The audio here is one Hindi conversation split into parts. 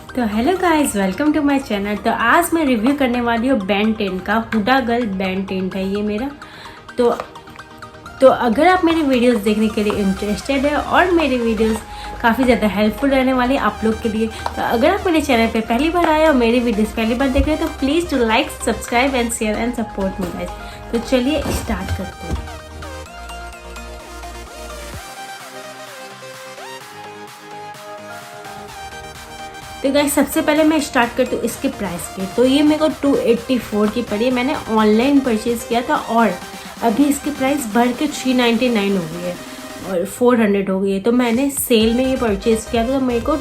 तो hello guys, welcome to my channel. तो आज मैं रिव्यू करने वाली हूँ बेन 10 का। हुडा गर्ल बेन 10 है ये मेरा। तो अगर आप मेरी वीडियोस देखने के लिए इंटरेस्टेड है और मेरी वीडियोस काफ़ी ज़्यादा हेल्पफुल रहने वाली है आप लोग के लिए, तो अगर आप मेरे चैनल पे पहली बार आए और मेरी वीडियोस पहली बार देख रहे हैं तो please to like, subscribe and share and support me guys. तो चलिए स्टार्ट करते हैं। तो गाइस सबसे पहले मैं स्टार्ट करती हूँ इसके प्राइस के। तो ये मेरे को 284 की पड़ी है। मैंने ऑनलाइन परचेज़ किया था और अभी इसकी प्राइस बढ़ के 399 हो गई है और 400 हो गई है। तो मैंने सेल में ये परचेज़ किया था तो मेरे को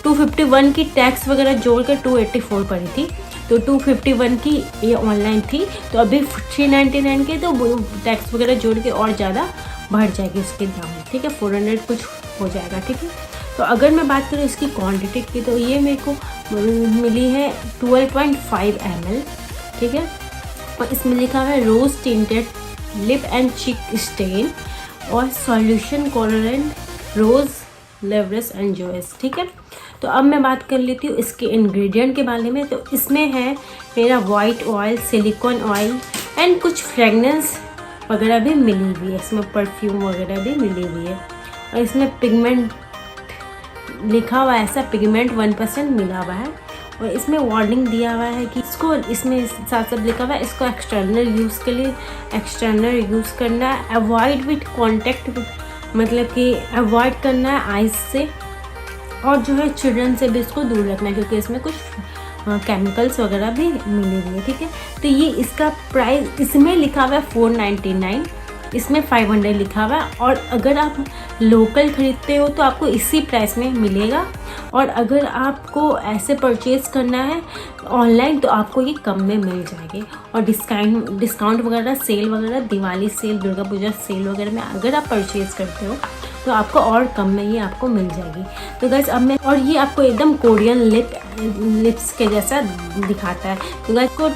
251 की टैक्स वगैरह जोड़ कर 284 पड़ी थी। तो 251 की ये ऑनलाइन थी, तो अभी 399 के तो टैक्स वगैरह जोड़ के और ज़्यादा बढ़ जाएगी इसके दाम। ठीक है, 400 कुछ हो जाएगा। ठीक है, तो अगर मैं बात करूँ इसकी क्वांटिटी की तो ये मेरे को मिली है 12.5 ml। ठीक है, और इसमें लिखा हुआ है rose tinted lip and cheek stain और solution colourant rose leaves and juice. ठीक है, तो अब मैं बात कर लेती हूँ इसके इंग्रेडिएंट के बारे में। तो इसमें है मेरा white oil, silicon oil and कुछ फ्रेगनेंस वगैरह भी मिली हुई है। इसमें परफ्यूम वगैरह भी मिली हुई है और इसमें पिगमेंट लिखा हुआ है, ऐसा पिगमेंट 1% मिला हुआ है। और इसमें वार्निंग दिया हुआ है कि इसको, इसमें साथ साथ लिखा हुआ है इसको एक्सटर्नल यूज़ के लिए एक्सटर्नल यूज़ करना है, अवॉइड विथ कॉन्टेक्ट, मतलब कि अवॉइड करना है आइज से, और जो है चिल्ड्रन से भी इसको दूर रखना है क्योंकि इसमें कुछ केमिकल्स वगैरह भी मिले हुए हैं। ठीक है, तो ये इसका प्राइस इसमें लिखा हुआ है 499, इसमें 500 लिखा हुआ है। और अगर आप लोकल ख़रीदते हो तो आपको इसी प्राइस में मिलेगा, और अगर आपको ऐसे परचेज़ करना है ऑनलाइन तो आपको ये कम में मिल जाएगी। और डिस्काउंट वगैरह, सेल वगैरह, दिवाली सेल, दुर्गा पूजा सेल वगैरह में अगर आप परचेज़ करते हो तो आपको और कम में ये आपको मिल जाएगी। तो गाइस अब मैं, और ये आपको एकदम कोरियन लिप्स के जैसा दिखाता है। तो गाइस को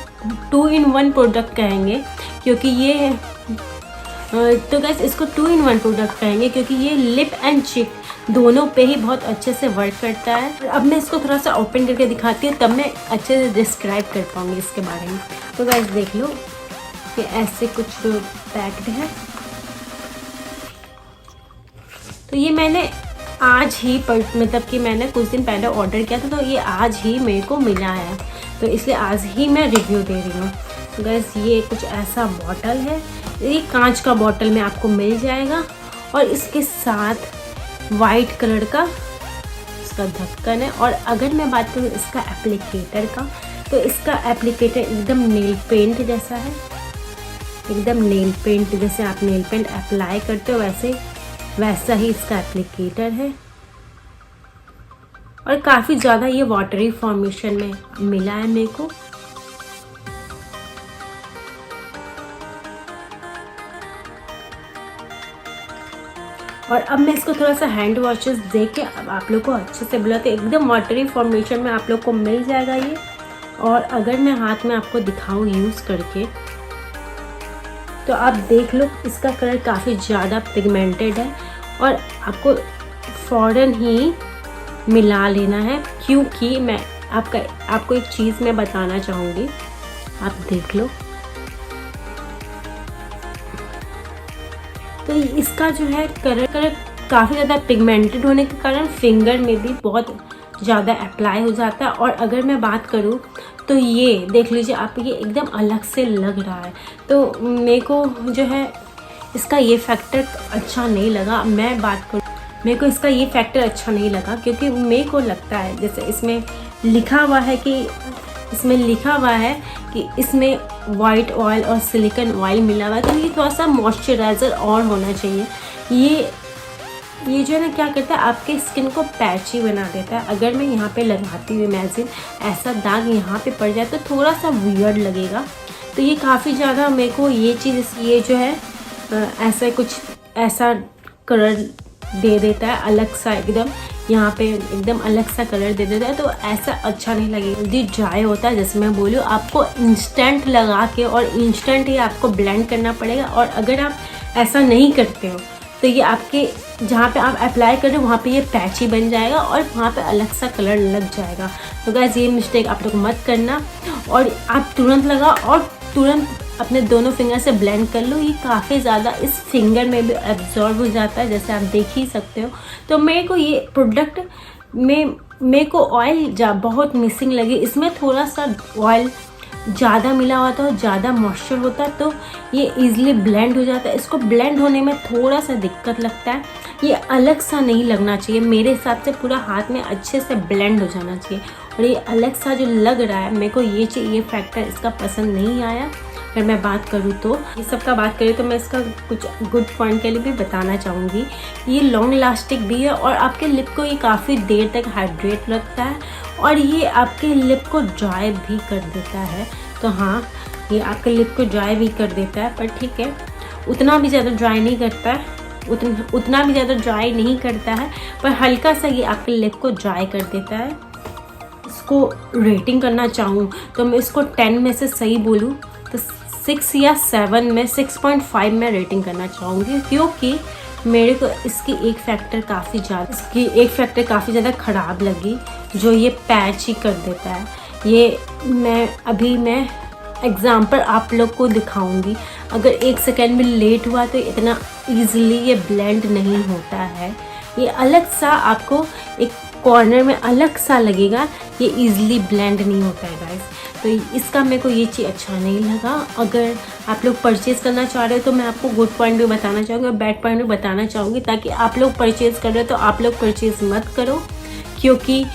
2-in-1 प्रोडक्ट कहेंगे क्योंकि ये, तो गाइस इसको 2-in-1 प्रोडक्ट कहेंगे क्योंकि ये लिप एंड चिक दोनों पे ही बहुत अच्छे से वर्क करता है। अब मैं इसको थोड़ा सा ओपन करके दिखाती हूँ तब मैं अच्छे से डिस्क्राइब कर पाऊँगी इसके बारे में। तो गाइस देख लो कि ऐसे कुछ पैक्ड है। तो ये मैंने आज ही मतलब कि मैंने कुछ दिन पहले ऑर्डर किया था, तो ये आज ही मेरे को मिला है, तो इसलिए आज ही मैं रिव्यू दे रही हूँ। तो गाइस ये कुछ ऐसा बॉटल है, ये कांच का बॉटल में आपको मिल जाएगा और इसके साथ वाइट कलर का इसका ढक्कन है। और अगर मैं बात करूँ इसका एप्लीकेटर का, तो इसका एप्लीकेटर एकदम नेल पेंट जैसा है, एकदम नेल पेंट जैसे आप नेल पेंट अप्लाई करते हो वैसा ही इसका एप्लीकेटर है। और काफ़ी ज़्यादा ये वाटरी फॉर्मेशन में मिला है मेरे को। और अब मैं इसको थोड़ा सा हैंड वॉशेस दे के अब आप लोग को अच्छे से बुलाते, एकदम वाटरी फॉर्मेशन में आप लोग को मिल जाएगा ये। और अगर मैं हाथ में आपको दिखाऊं यूज़ करके तो आप देख लो इसका कलर काफ़ी ज़्यादा पिगमेंटेड है और आपको फ़ौरन ही मिला लेना है, क्योंकि मैं आपको एक चीज़ मैं बताना चाहूँगी। आप देख लो, तो इसका जो है कलर काफ़ी ज़्यादा पिगमेंटेड होने के कारण फिंगर में भी बहुत ज़्यादा अप्लाई हो जाता है। और अगर मैं बात करूँ तो ये देख लीजिए आप, ये एकदम अलग से लग रहा है। तो मेरे को जो है इसका ये फैक्टर अच्छा नहीं लगा। मैं बात करूँ, मेरे को इसका ये फैक्टर अच्छा नहीं लगा क्योंकि मेरे को लगता है जैसे इसमें लिखा हुआ है कि इसमें वाइट ऑयल और सिलिकॉन ऑयल मिला हुआ है, तो ये थोड़ा सा मॉइस्चराइज़र और होना चाहिए। ये जो है ना क्या करता है, आपके स्किन को पैची बना देता है। अगर मैं यहाँ पे लगाती हुई इमेजिन ऐसा दाग यहाँ पे पड़ जाए तो थोड़ा सा वियर्ड लगेगा। तो ये काफ़ी ज़्यादा मेरे को ये चीज़, ये जो है ऐसा कुछ ऐसा कलर दे देता है अलग सा, एकदम यहाँ पे एकदम अलग सा कलर दे देता है, तो ऐसा अच्छा नहीं लगेगा। जल्दी ड्राई होता है, जैसे मैं बोलूँ आपको इंस्टेंट लगा के और इंस्टेंट ही आपको ब्लेंड करना पड़ेगा। और अगर आप ऐसा नहीं करते हो तो ये आपके जहाँ पे आप अप्लाई कर रहे हो वहाँ पे ये पैची बन जाएगा और वहाँ पे अलग सा कलर लग जाएगा। तो गाइस ये मिस्टेक आप लोग मत करना और आप तुरंत लगाओ और तुरंत अपने दोनों फिंगर से ब्लेंड कर लो। ये काफ़ी ज़्यादा इस फिंगर में भी एब्जॉर्ब हो जाता है, जैसे आप देख ही सकते हो। तो मेरे को ये प्रोडक्ट में मेरे को ऑयल बहुत मिसिंग लगी। इसमें थोड़ा सा ऑयल ज़्यादा मिला हुआ था और ज़्यादा मॉइस्चर होता है तो ये इजीली ब्लेंड हो जाता है। इसको ब्लेंड होने में थोड़ा सा दिक्कत लगता है। ये अलग सा नहीं लगना चाहिए, मेरे हिसाब से पूरा हाथ में अच्छे से ब्लेंड हो जाना चाहिए। और ये अलग सा जो लग रहा है मेरे को ये फैक्टर इसका पसंद नहीं आया। अगर मैं बात करूँ तो ये सब का बात करूँ तो मैं इसका कुछ गुड पॉइंट के लिए भी बताना चाहूँगी। ये लॉन्ग लास्टिक भी है और आपके लिप को ये काफ़ी देर तक हाइड्रेट रखता है और ये आपके लिप को ड्राई भी कर देता है। तो हाँ, ये आपके लिप को ड्राई भी कर देता है, पर ठीक है उतना भी ज़्यादा ड्राई नहीं करता है, उतना भी ज़्यादा ड्राई नहीं करता है, पर हल्का सा ये आपके लिप को ड्राई कर देता है। इसको रेटिंग करना चाहूँ तो मैं इसको 10 में से सही बोलूँ तो 6 या 7 में 6.5 में रेटिंग करना चाहूँगी, क्योंकि मेरे को इसकी एक फैक्टर काफ़ी ज़्यादा ख़राब लगी, जो ये पैच ही कर देता है। ये मैं एग्जाम्पल आप लोग को दिखाऊंगी। अगर 1 सेकेंड में लेट हुआ तो इतना इजीली ये ब्लेंड नहीं होता है। ये अलग सा आपको एक कॉर्नर में अलग सा लगेगा, ये इजीली ब्लेंड नहीं होता है गाइस। तो इसका मेरे को ये चीज़ अच्छा नहीं लगा। अगर आप लोग परचेज़ करना चाह रहे हो तो मैं आपको गुड पॉइंट भी बताना चाहूँगी और बैड पॉइंट भी बताना चाहूँगी, ताकि आप लोग परचेज़ कर रहे हो तो आप लोग परचेज़ मत करो, क्योंकि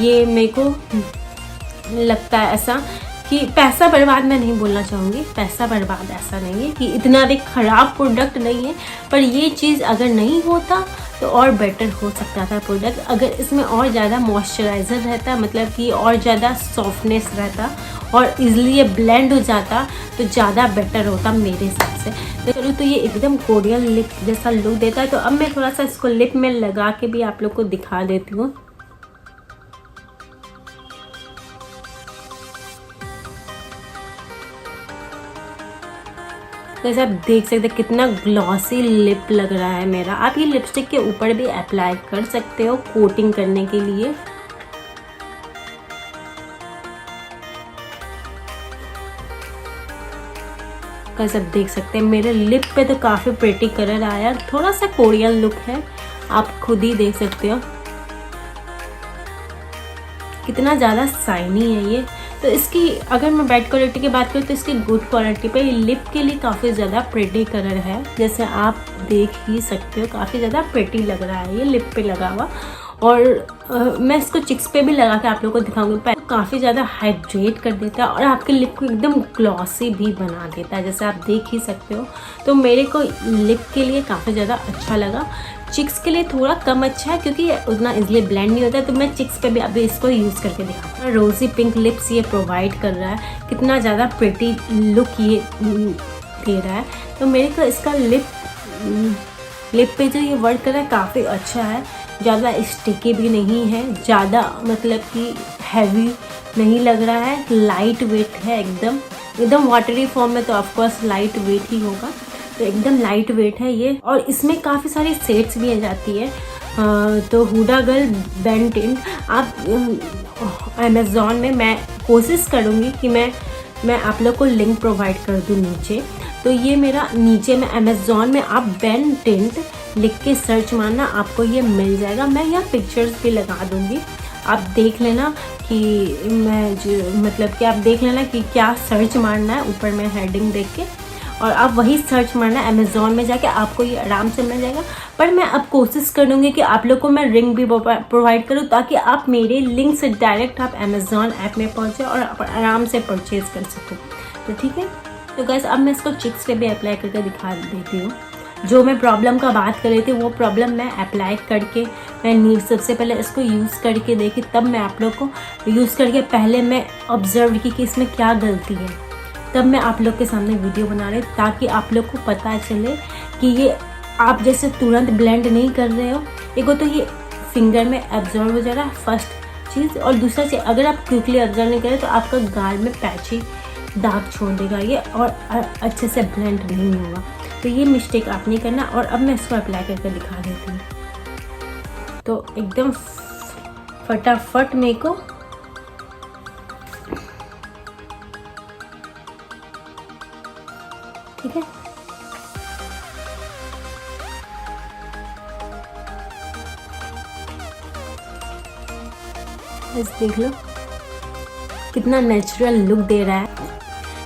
ये मेरे को लगता है ऐसा कि पैसा बर्बाद मैं नहीं बोलना चाहूँगी, पैसा बर्बाद ऐसा नहीं है कि इतना भी ख़राब प्रोडक्ट नहीं है, पर ये चीज़ अगर नहीं होता तो और बेटर हो सकता था प्रोडक्ट। अगर इसमें और ज़्यादा मॉइस्चराइज़र रहता, मतलब कि और ज़्यादा सॉफ्टनेस रहता और इजीली ये ब्लेंड हो जाता तो ज़्यादा बेटर होता मेरे हिसाब से। तो चलो, तो ये एकदम कोरियल लिप जैसा लुक देता है। तो अब मैं थोड़ा सा इसको लिप में लगा के भी आप लोग को दिखा देती हूँ। जैसे आप देख सकते हैं कितना ग्लॉसी लिप लग रहा है मेरा। आप ये लिपस्टिक के ऊपर भी अप्लाई कर सकते हो कोटिंग करने के लिए। कैसे आप देख सकते हैं मेरे लिप पे तो काफ़ी प्रिटी कलर आया, थोड़ा सा कोरियल लुक है, आप खुद ही देख सकते हो कितना ज़्यादा शाइनी है ये। तो इसकी अगर मैं बैड क्वालिटी की बात करूँ तो इसकी गुड क्वालिटी पे लिप के लिए काफ़ी ज़्यादा प्रिटी कलर है, जैसे आप देख ही सकते हो काफ़ी ज़्यादा प्रिटी लग रहा है ये लिप पे लगा हुआ। और मैं इसको चिक्स पे भी लगा के आप लोगों को दिखाऊंगी। काफ़ी ज़्यादा हाइड्रेट कर देता है और आपके लिप को एकदम ग्लॉसी भी बना देता है, जैसे आप देख ही सकते हो। तो मेरे को लिप के लिए काफ़ी ज़्यादा अच्छा लगा। चिक्स के लिए थोड़ा कम अच्छा है क्योंकि उतना इजीली ब्लेंड नहीं होता है, तो मैं चिक्स पे भी अभी इसको यूज़ करके दिखाऊंगा। रोज़ी पिंक लिप्स ये प्रोवाइड कर रहा है, कितना ज़्यादा प्रिटी लुक ये दे रहा है। तो मेरे को इसका लिप पे जो ये वर्क कर रहा है काफ़ी अच्छा है, ज़्यादा स्टिकी भी नहीं है, ज़्यादा मतलब कि हैवी नहीं लग रहा है, लाइट वेट है एकदम वाटरी फॉर्म में तो ऑफकोर्स लाइट वेट ही होगा, तो एकदम लाइट वेट है ये। और इसमें काफ़ी सारी शेड्स भी आ जाती है। तो हुडा गर्ल बैंड टिंट आप अमेज़ॉन में, मैं कोशिश करूँगी कि मैं आप लोग को लिंक प्रोवाइड कर दूँ नीचे। तो ये मेरा नीचे में अमेज़ॉन में आप बैंड टिंट लिख के सर्च मारना, आपको ये मिल जाएगा। मैं यहाँ पिक्चर्स भी लगा दूँगी, आप देख लेना कि मतलब कि आप देख लेना कि क्या सर्च मारना है, ऊपर में हेडिंग देख के, और आप वही सर्च मारना है अमेज़ॉन में जाके, आपको ये आराम से मिल जाएगा। पर मैं अब कोशिश करूँगी कि आप लोग को मैं लिंक भी प्रोवाइड करूँ, ताकि आप मेरे लिंक से डायरेक्ट आप अमेज़ॉन ऐप में पहुँचे और आप आराम से परचेज़ कर सको। तो ठीक है, तो गाइस अब मैं इसको चिक्स पे भी अप्लाई करके दिखा देती हूँ। जो मैं प्रॉब्लम का बात कर रही थी वो प्रॉब्लम मैं अप्लाई करके मैं सबसे पहले इसको यूज़ करके देखी, तब मैं आप लोग को यूज़ करके पहले मैं ऑब्जर्व की कि इसमें क्या गलती है, तब मैं आप लोग के सामने वीडियो बना रही, ताकि आप लोग को पता चले कि ये आप जैसे तुरंत ब्लेंड नहीं कर रहे हो। एक तो ये फिंगर में एब्जॉर्व हो जा रहा है फर्स्ट चीज़, और दूसरा चीज़ अगर आप क्विकली ऑब्जर्व नहीं करें तो आपका गाल में पैची दाग छोड़ देगा ये और अच्छे से ब्लेंड नहीं होगा। तो ये मिस्टेक आप नहीं करना। और अब मैं इसको अप्लाई करके दिखा देती हूँ। तो एकदम फटाफट मेरे को ठीक है। बस देख लो कितना नेचुरल लुक दे रहा है।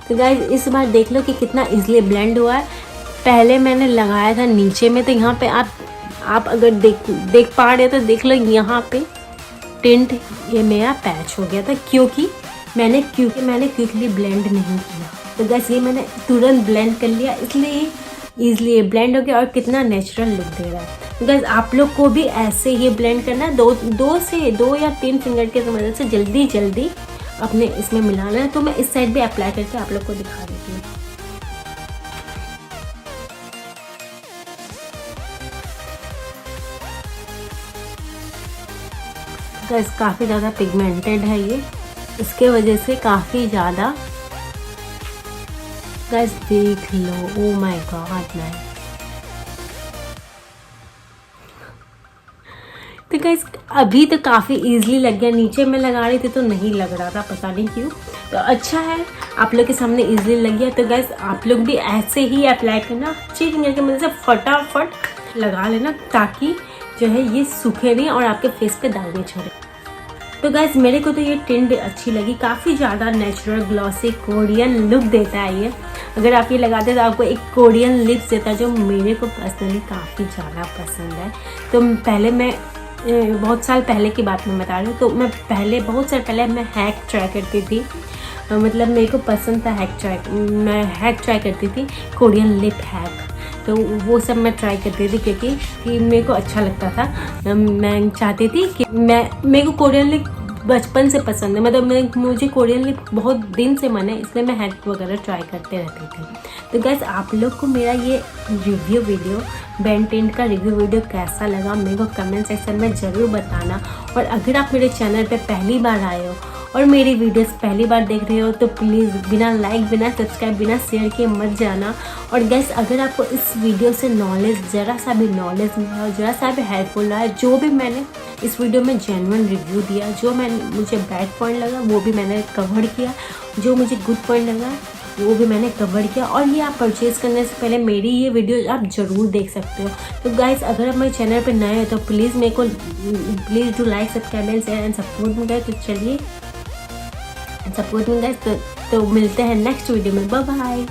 तो गाइस इस बार देख लो कि कितना इजीली ब्लेंड हुआ है। पहले मैंने लगाया था नीचे में, तो यहाँ पे आप अगर देख पा रहे हो तो देख लो यहाँ पे टिंट ये मेरा पैच हो गया था, क्योंकि मैंने क्विकली ब्लेंड नहीं किया। तो गाइस ये मैंने तुरंत ब्लेंड कर लिया, इसलिए ईजिली ब्लेंड हो गया और कितना नेचुरल लुक दे रहा है। तो गाइस आप लोग को भी ऐसे ही ब्लेंड करना है, दो या तीन फिंगर के मदद से जल्दी अपने इसमें मिलाना है। तो मैं इस साइड भी अप्लाई करके आप लोग को दिखा देती हूँ। गाइस काफ़ी ज़्यादा पिगमेंटेड है ये, इसके वजह से काफ़ी ज़्यादा गाइस देख लो। Oh my God man. तो गाइस अभी तो काफ़ी इजीली लग गया, नीचे में लगा रही थी तो नहीं लग रहा था, पता नहीं क्यों। तो अच्छा है आप लोग के सामने इजीली लग गया। तो गाइस आप लोग भी ऐसे ही अप्लाई करना, अच्छी फिंगर की मदद से फटाफट लगा लेना, ताकि जो है ये सूखे नहीं और आपके फेस पे दाग नहीं छोड़े। तो गाइस मेरे को तो ये टिंट अच्छी लगी, काफ़ी ज़्यादा नेचुरल ग्लॉसी कोरियन लुक देता है ये। अगर आप ये लगाते तो आपको एक कोरियन लिप्स देता है, जो मेरे को पर्सनली काफ़ी ज़्यादा पसंद है। तो पहले मैं बहुत साल पहले की बात मैं बता रही हूँ। तो मैं बहुत साल पहले मैं हैक ट्राई करती थी, मतलब मेरे को पसंद था मैं हैक ट्राई करती थी, कोरियन लिप हैक। तो वो सब मैं ट्राई करती थी क्योंकि मेरे को अच्छा लगता था। मैं चाहती थी कि मेरे को कोरियन लिप बचपन से पसंद है, मतलब मुझे कोरियन लिप बहुत दिन से मन है, इसलिए मैं हैक वगैरह ट्राई करते रहती थी। तो गाइस आप लोग को मेरा ये रिव्यू वीडियो बेन टिंट का रिव्यू वीडियो कैसा लगा मेरे को कमेंट सेक्शन में ज़रूर बताना। और अगर आप मेरे चैनल पे पहली बार आए हो और मेरी वीडियोस पहली बार देख रहे हो तो प्लीज़ बिना लाइक, बिना सब्सक्राइब, बिना शेयर किए मत जाना। और गाइस अगर आपको इस वीडियो से ज़रा सा भी नॉलेज मिला और ज़रा सा भी हेल्पफुल रहा है, जो भी मैंने इस वीडियो में जेन्युइन रिव्यू दिया, जो मुझे बैड पॉइंट लगा वो भी मैंने कवर किया, जो मुझे गुड पॉइंट लगा वो भी मैंने कवर किया। और ये आप परचेज़ करने से पहले मेरी ये वीडियो आप ज़रूर देख सकते हो। तो गाइस अगर आप मेरे चैनल पे नए हो तो please do like, subscribe and share and support me. Guys तो चलिए सपोर्ट में गाइस, तो मिलते हैं नेक्स्ट वीडियो में। Bye bye.